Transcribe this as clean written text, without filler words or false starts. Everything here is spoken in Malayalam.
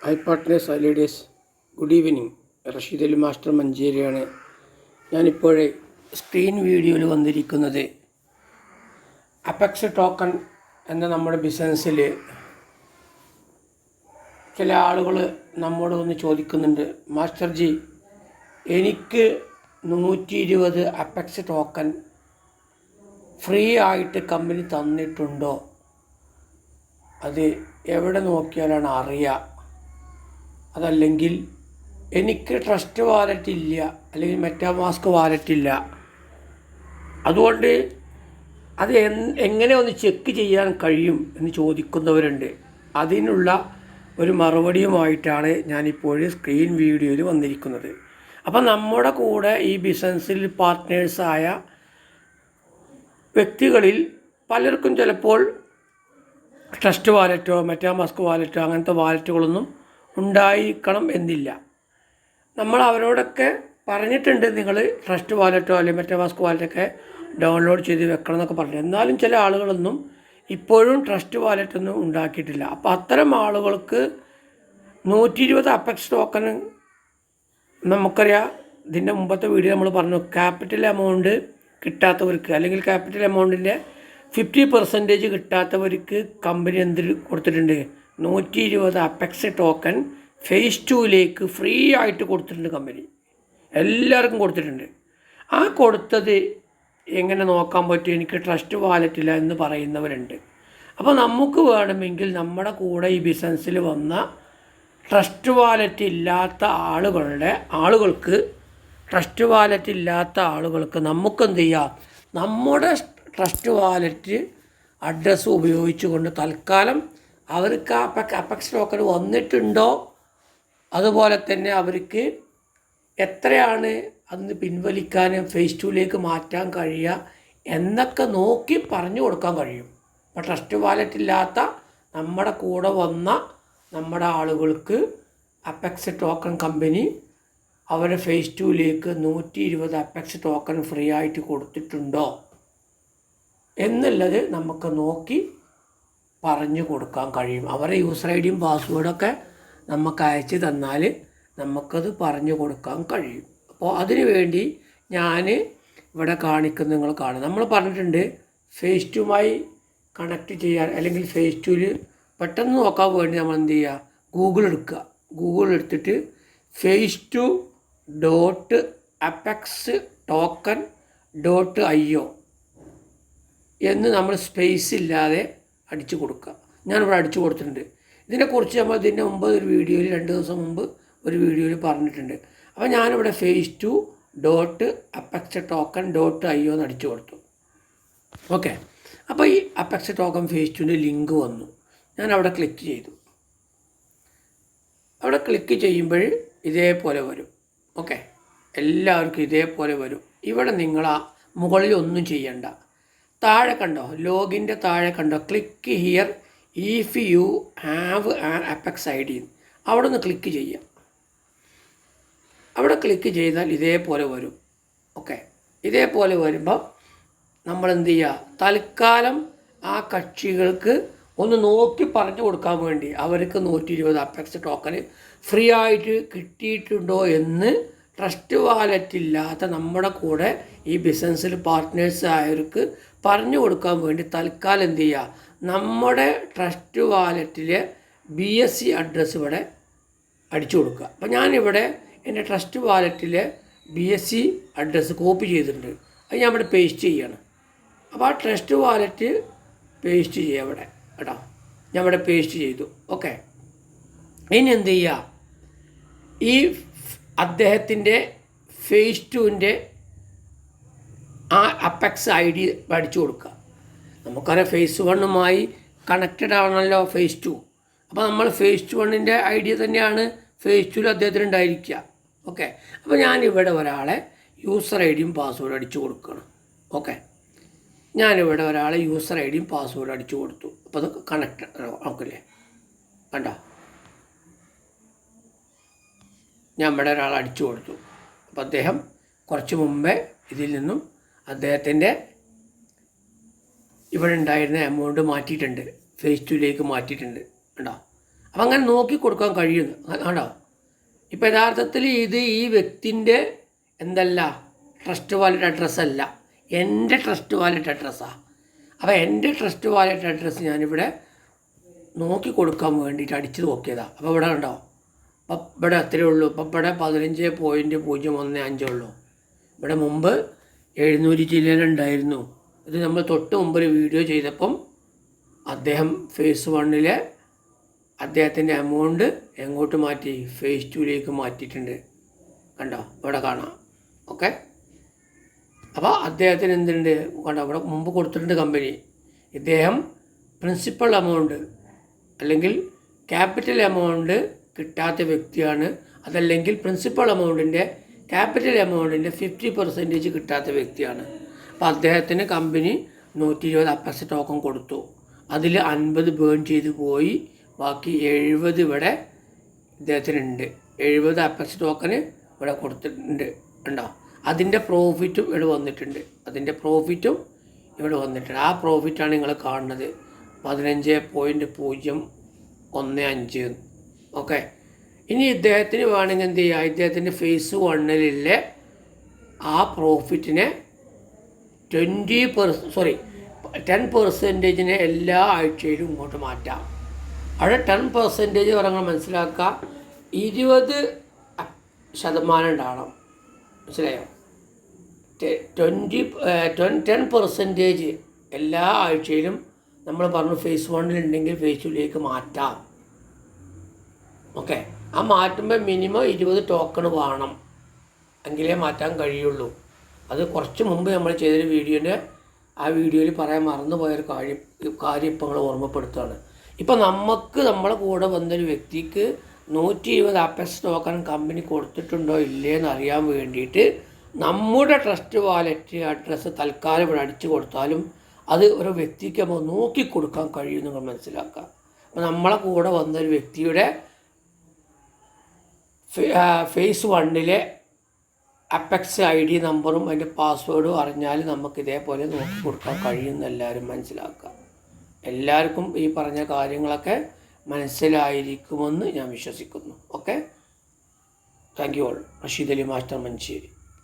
High partners ladies, good evening. Rasheed Ali master മഞ്ചേരിയാണ്. ഞാനിപ്പോഴേ സ്ക്രീൻ വീഡിയോയിൽ വന്നിരിക്കുന്നത് അപെക്സ് ടോക്കൺ എന്ന നമ്മുടെ ബിസിനസ്സിൽ ചില ആളുകൾ നമ്മോട് ഒന്ന് ചോദിക്കുന്നുണ്ട്, മാസ്റ്റർ ജി, എനിക്ക് 120 അപെക്സ് ടോക്കൺ ഫ്രീ ആയിട്ട് കമ്പനി തന്നിട്ടുണ്ടോ? അത് എവിടെ നോക്കിയാലാണ് അറിയുക? അതല്ലെങ്കിൽ എനിക്ക് ട്രസ്റ്റ് വാലറ്റ് ഇല്ല, അല്ലെങ്കിൽ മെറ്റാമാസ്ക് വാലറ്റ് ഇല്ല, അതുകൊണ്ട് അത് എങ്ങനെ ഒന്ന് ചെക്ക് ചെയ്യാൻ കഴിയും എന്ന് ചോദിക്കുന്നവരുണ്ട്. അതിനുള്ള ഒരു മറുപടിയുമായിട്ടാണ് ഞാനിപ്പോൾ സ്ക്രീൻ വീഡിയോയിൽ വന്നിരിക്കുന്നത്. അപ്പം നമ്മുടെ കൂടെ ഈ ബിസിനസ്സിൽ പാർട്ട്നേഴ്സായ വ്യക്തികളിൽ പലർക്കും ചിലപ്പോൾ ട്രസ്റ്റ് വാലറ്റോ മെറ്റാമാസ്ക് വാലറ്റോ അങ്ങനത്തെ വാലറ്റുകളൊന്നും ഉണ്ടായിരിക്കണം എന്നില്ല. നമ്മൾ അവരോടൊക്കെ പറഞ്ഞിട്ടുണ്ട്, നിങ്ങൾ ട്രസ്റ്റ് വാലറ്റോ അല്ലെങ്കിൽ മെറ്റാമാസ്ക് വാലറ്റൊക്കെ ഡൗൺലോഡ് ചെയ്ത് വെക്കണം എന്നൊക്കെ പറഞ്ഞു. എന്നാലും ചില ആളുകളൊന്നും ഇപ്പോഴും ട്രസ്റ്റ് വാലറ്റൊന്നും ഉണ്ടാക്കിയിട്ടില്ല. അപ്പോൾ അത്തരം ആളുകൾക്ക് 120 അപെക്സ് ടോക്കൺ നമുക്കറിയാം. ഇതിൻ്റെ മുമ്പത്തെ വീഡിയോ നമ്മൾ പറഞ്ഞു, ക്യാപിറ്റൽ എമൗണ്ട് കിട്ടാത്തവർക്ക് അല്ലെങ്കിൽ ക്യാപിറ്റൽ എമൗണ്ടിൻ്റെ 50% കിട്ടാത്തവർക്ക് കമ്പനി എന്ത് കൊടുത്തിട്ടുണ്ട്? 120 അപെക്സ് ടോക്കൺ ഫേസ് 2ലേക്ക് ഫ്രീ ആയിട്ട് കൊടുത്തിട്ടുണ്ട്. കമ്പനി എല്ലാവർക്കും കൊടുത്തിട്ടുണ്ട്. ആ കൊടുത്തത് എങ്ങനെ നോക്കാൻ പറ്റും? എനിക്ക് ട്രസ്റ്റ് വാലറ്റില്ല എന്ന് പറയുന്നവരുണ്ട്. അപ്പോൾ നമുക്ക് വേണമെങ്കിൽ നമ്മുടെ കൂടെ ഈ ബിസിനസ്സിൽ വന്ന ട്രസ്റ്റ് വാലറ്റ് ഇല്ലാത്ത ആളുകൾക്ക് ട്രസ്റ്റ് വാലറ്റ് ഇല്ലാത്ത ആളുകൾക്ക് നമുക്കെന്ത് ചെയ്യാം? നമ്മുടെ ട്രസ്റ്റ് വാലറ്റ് അഡ്രസ്സ് ഉപയോഗിച്ചുകൊണ്ട് തൽക്കാലം അവർക്ക് അപെക്സ് ടോക്കൺ വന്നിട്ടുണ്ടോ, അതുപോലെ തന്നെ അവർക്ക് എത്രയാണ് അന്ന് പിൻവലിക്കാൻ ഫേസ് 2ലേക്ക് മാറ്റാൻ കഴിയുക എന്നൊക്കെ നോക്കി പറഞ്ഞു കൊടുക്കാൻ കഴിയും. അപ്പോൾ ട്രസ്റ്റ് വാലറ്റ് ഇല്ലാത്ത നമ്മുടെ കൂടെ വന്ന നമ്മുടെ ആളുകൾക്ക് അപെക്സ് ടോക്കൺ കമ്പനി അവരുടെ ഫേസ് 2ലേക്ക് 120 അപെക്സ് ടോക്കൺ ഫ്രീ ആയിട്ട് കൊടുത്തിട്ടുണ്ടോ എന്നുള്ളത് നമുക്ക് നോക്കി പറഞ്ഞു കൊടുക്കാൻ കഴിയും. അവരുടെ യൂസർ ഐ ഡിയും പാസ്വേഡൊക്കെ നമുക്ക് അയച്ച് തന്നാൽ നമുക്കത് പറഞ്ഞു കൊടുക്കാൻ കഴിയും. അപ്പോൾ അതിനു വേണ്ടി ഞാൻ ഇവിടെ കാണിക്കുന്ന നിങ്ങൾ കാണും. നമ്മൾ പറഞ്ഞിട്ടുണ്ട് ഫേസ് 2മായി കണക്ട് ചെയ്യാൻ, അല്ലെങ്കിൽ ഫേസ് 2ൽ പെട്ടെന്ന് നോക്കാൻ വേണ്ടി നമ്മൾ എന്ത് ചെയ്യുക? ഗൂഗിൾ എടുത്തിട്ട് face2.apextoken.io എന്ന് നമ്മൾ സ്പേസ് ഇല്ലാതെ അടിച്ചു കൊടുക്കുക. ഞാനിവിടെ അടിച്ചു കൊടുത്തിട്ടുണ്ട്. ഇതിനെക്കുറിച്ച് നമ്മൾ ഇതിൻ്റെ മുമ്പ് ഒരു വീഡിയോയിൽ 2 ദിവസം മുമ്പ് ഒരു വീഡിയോയിൽ പറഞ്ഞിട്ടുണ്ട്. അപ്പോൾ ഞാനിവിടെ face2.apextoken.io എന്ന് അടിച്ചു കൊടുത്തു. ഓക്കെ. അപ്പോൾ ഈ അപെക്സ് ടോക്കൺ ഫേസ് 2ൻ്റെ ലിങ്ക് വന്നു. ഞാൻ അവിടെ ക്ലിക്ക് ചെയ്തു. അവിടെ ക്ലിക്ക് ചെയ്യുമ്പോൾ ഇതേപോലെ വരും. ഓക്കെ, എല്ലാവർക്കും ഇതേപോലെ വരും. ഇവിടെ നിങ്ങൾ മുകളിൽ ഒന്നും ചെയ്യണ്ട. താഴെ കണ്ടോ, ലോഗിൻ്റെ താഴെ കണ്ടോ, click here if you have an apex I D. അവിടെ നിന്ന് ക്ലിക്ക് ചെയ്യാം. അവിടെ ക്ലിക്ക് ചെയ്താൽ ഇതേപോലെ വരും. ഓക്കെ, ഇതേപോലെ വരുമ്പോൾ നമ്മൾ എന്ത് ചെയ്യുക? തൽക്കാലം ആ കക്ഷികൾക്ക് ഒന്ന് നോക്കി പറഞ്ഞു കൊടുക്കാൻ വേണ്ടി അവർക്ക് 120 അപെക്സ് ടോക്കന് ഫ്രീ ആയിട്ട് കിട്ടിയിട്ടുണ്ടോ എന്ന് ട്രസ്റ്റ് വാലറ്റ് ഇല്ലാത്ത നമ്മുടെ കൂടെ ഈ ബിസിനസ്സിൽ പാർട്ട്നേഴ്സ് ആയവർക്ക് പറഞ്ഞു കൊടുക്കാൻ വേണ്ടി തൽക്കാലം എന്ത് ചെയ്യുക? നമ്മുടെ ട്രസ്റ്റ് വാലറ്റിലെ BSC അഡ്രസ്സ് ഇവിടെ അടിച്ചു കൊടുക്കുക. അപ്പോൾ ഞാനിവിടെ എൻ്റെ ട്രസ്റ്റ് വാലറ്റിലെ BSC അഡ്രസ്സ് കോപ്പി ചെയ്തിട്ടുണ്ട്. അത് ഞാൻ ഇവിടെ പേസ്റ്റ് ചെയ്യണം. അപ്പോൾ ആ ട്രസ്റ്റ് വാലറ്റ് പേസ്റ്റ് ചെയ്യുക ഇവിടെ കേട്ടോ. ഞാൻ ഇവിടെ പേസ്റ്റ് ചെയ്തു. ഓക്കെ, ഇനി എന്ത് ചെയ്യുക? ഈ അദ്ദേഹത്തിൻ്റെ ഫേസ് 2ൻ്റെ ആ അപെക്സ് ഐ ഡി അടിച്ചു കൊടുക്കുക. നമുക്കറിയാം ഫേസ് 1മായി കണക്റ്റഡ് ആണല്ലോ ഫേസ് 2. അപ്പോൾ നമ്മൾ ഫേസ് 1ൻ്റെ ഐ ഡി തന്നെയാണ് ഫേസ് 2ൽ അദ്ദേഹത്തിന് ഉണ്ടായിരിക്കുക. ഓക്കെ, അപ്പോൾ ഞാനിവിടെ ഒരാളെ യൂസർ ഐ ഡിയും പാസ്വേഡ് അടിച്ചു കൊടുക്കുകയാണ്. ഓക്കെ, ഞാനിവിടെ ഒരാളെ യൂസർ ഐ ഡിയും പാസ്വേഡ് അടിച്ചു കൊടുത്തു. അപ്പോൾ അത് കണക്റ്റ് നോക്കില്ലേ, കണ്ടോ? ഞാൻ ഇവിടെ ഒരാൾ അടിച്ചു കൊടുത്തു. അപ്പോൾ അദ്ദേഹം കുറച്ച് മുമ്പേ ഇതിൽ നിന്നും അദ്ദേഹത്തിൻ്റെ ഇവിടെ ഉണ്ടായിരുന്ന എമൗണ്ട് മാറ്റിയിട്ടുണ്ട്, ഫേസ് 2ലേക്ക് മാറ്റിയിട്ടുണ്ട് കേട്ടോ. അപ്പം അങ്ങനെ നോക്കി കൊടുക്കാൻ കഴിയുന്നു. ആണോ? ഇപ്പം യഥാർത്ഥത്തിൽ ഇത് ഈ വ്യക്തിൻ്റെ എന്തല്ല ട്രസ്റ്റ് വാലറ്റ് അഡ്രസ്സല്ല, എൻ്റെ ട്രസ്റ്റ് വാലറ്റ് അഡ്രസ്സാണ്. അപ്പോൾ എൻ്റെ ട്രസ്റ്റ് വാലറ്റ് അഡ്രസ്സ് ഞാനിവിടെ നോക്കി കൊടുക്കാൻ വേണ്ടിയിട്ട് അടിച്ച് നോക്കിയതാണ്. അപ്പോൾ ഇവിടെ കണ്ടോ, അപ്പം ഇവിടെ അത്രയേ ഉള്ളൂ. ഇപ്പം ഇവിടെ 15.015 ഉള്ളൂ. ഇവിടെ മുമ്പ് 700 ചില്ലറുണ്ടായിരുന്നു. ഇത് നമ്മൾ തൊട്ട് മുമ്പ് ഒരു വീഡിയോ ചെയ്തപ്പം അദ്ദേഹം ഫേസ് 1 അദ്ദേഹത്തിൻ്റെ എമൗണ്ട് എങ്ങോട്ട് മാറ്റി, ഫേസ് 2 മാറ്റിയിട്ടുണ്ട്. കണ്ടോ, ഇവിടെ കാണാം. ഓക്കെ, അപ്പോൾ അദ്ദേഹത്തിന് എന്തുണ്ട് കണ്ടോ, ഇവിടെ മുമ്പ് കൊടുത്തിട്ടുണ്ട് കമ്പനി. ഇദ്ദേഹം പ്രിൻസിപ്പൽ എമൗണ്ട് അല്ലെങ്കിൽ ക്യാപിറ്റൽ എമൗണ്ട് കിട്ടാത്ത വ്യക്തിയാണ്. അതല്ലെങ്കിൽ പ്രിൻസിപ്പൽ എമൗണ്ടിൻ്റെ ക്യാപിറ്റൽ എമൗണ്ടിൻ്റെ 50% കിട്ടാത്ത വ്യക്തിയാണ്. അപ്പോൾ അദ്ദേഹത്തിന് കമ്പനി 120 അപ്പക്സ് ടോക്കൺ കൊടുത്തു. അതിൽ 50 ബേൺ ചെയ്ത് പോയി, ബാക്കി 70 ഇവിടെ ഇദ്ദേഹത്തിനുണ്ട്. 70 അപ്പക്സ് ടോക്കന് ഇവിടെ കൊടുത്തിട്ടുണ്ട്. ഉണ്ടോ? അതിൻ്റെ പ്രോഫിറ്റും ഇവിടെ വന്നിട്ടുണ്ട്. ആ പ്രോഫിറ്റാണ് നിങ്ങൾ കാണുന്നത്, 15.015. ഓക്കെ, ഇനി ഇദ്ദേഹത്തിന് വേണമെങ്കിൽ എന്ത് ചെയ്യുക, ഇദ്ദേഹത്തിൻ്റെ ഫേസ് 1 ആ പ്രോഫിറ്റിനെ 10% എല്ലാ ആഴ്ചയിലും ഇങ്ങോട്ട് മാറ്റാം. അവിടെ 10% പറഞ്ഞാൽ മനസ്സിലാക്കുക, 20% ഉണ്ടാവണം. മനസ്സിലായോ? 10% എല്ലാ ആഴ്ചയിലും നമ്മൾ പറഞ്ഞു ഫേസ് 1 ഉണ്ടെങ്കിൽ ഫേസ് 2 മാറ്റാം. ഓക്കെ, ആ മാറ്റുമ്പോൾ മിനിമം 20 ടോക്കൺ വേണം, എങ്കിലേ മാറ്റാൻ കഴിയുള്ളൂ. അത് കുറച്ച് മുമ്പ് നമ്മൾ ചെയ്തൊരു ആ വീഡിയോയിൽ പറയാൻ മറന്നുപോയൊരു കാര്യം ഇപ്പം നമ്മൾ ഓർമ്മപ്പെടുത്തുകയാണ്. ഇപ്പം നമ്മളെ കൂടെ വന്നൊരു വ്യക്തിക്ക് 120 അപ്പക്സ് ടോക്കൺ കമ്പനി കൊടുത്തിട്ടുണ്ടോ ഇല്ലേന്ന് അറിയാൻ വേണ്ടിയിട്ട് നമ്മുടെ ട്രസ്റ്റ് വാലറ്റ് അഡ്രസ്സ് തൽക്കാലം ഇവിടെ അടിച്ചു കൊടുത്താലും അത് ഒരു വ്യക്തിക്ക് നമ്മൾ നോക്കിക്കൊടുക്കാൻ കഴിയും നിങ്ങൾ മനസ്സിലാക്കുക. അപ്പോൾ നമ്മളെ കൂടെ വന്നൊരു വ്യക്തിയുടെ ഫേസ് 1 അപ്പക്സ് ID നമ്പറും അതിൻ്റെ പാസ്വേഡും അറിഞ്ഞാൽ നമുക്ക് ഇതേപോലെ നോക്കി കൊടുക്കാൻ കഴിയുമെന്ന് എല്ലാവരും മനസ്സിലാക്കുക. എല്ലാവർക്കും ഈ പറഞ്ഞ കാര്യങ്ങളൊക്കെ മനസ്സിലായിരിക്കുമെന്ന് ഞാൻ വിശ്വസിക്കുന്നു. Okay, thank you all. Rashid Ali master, Manjeri.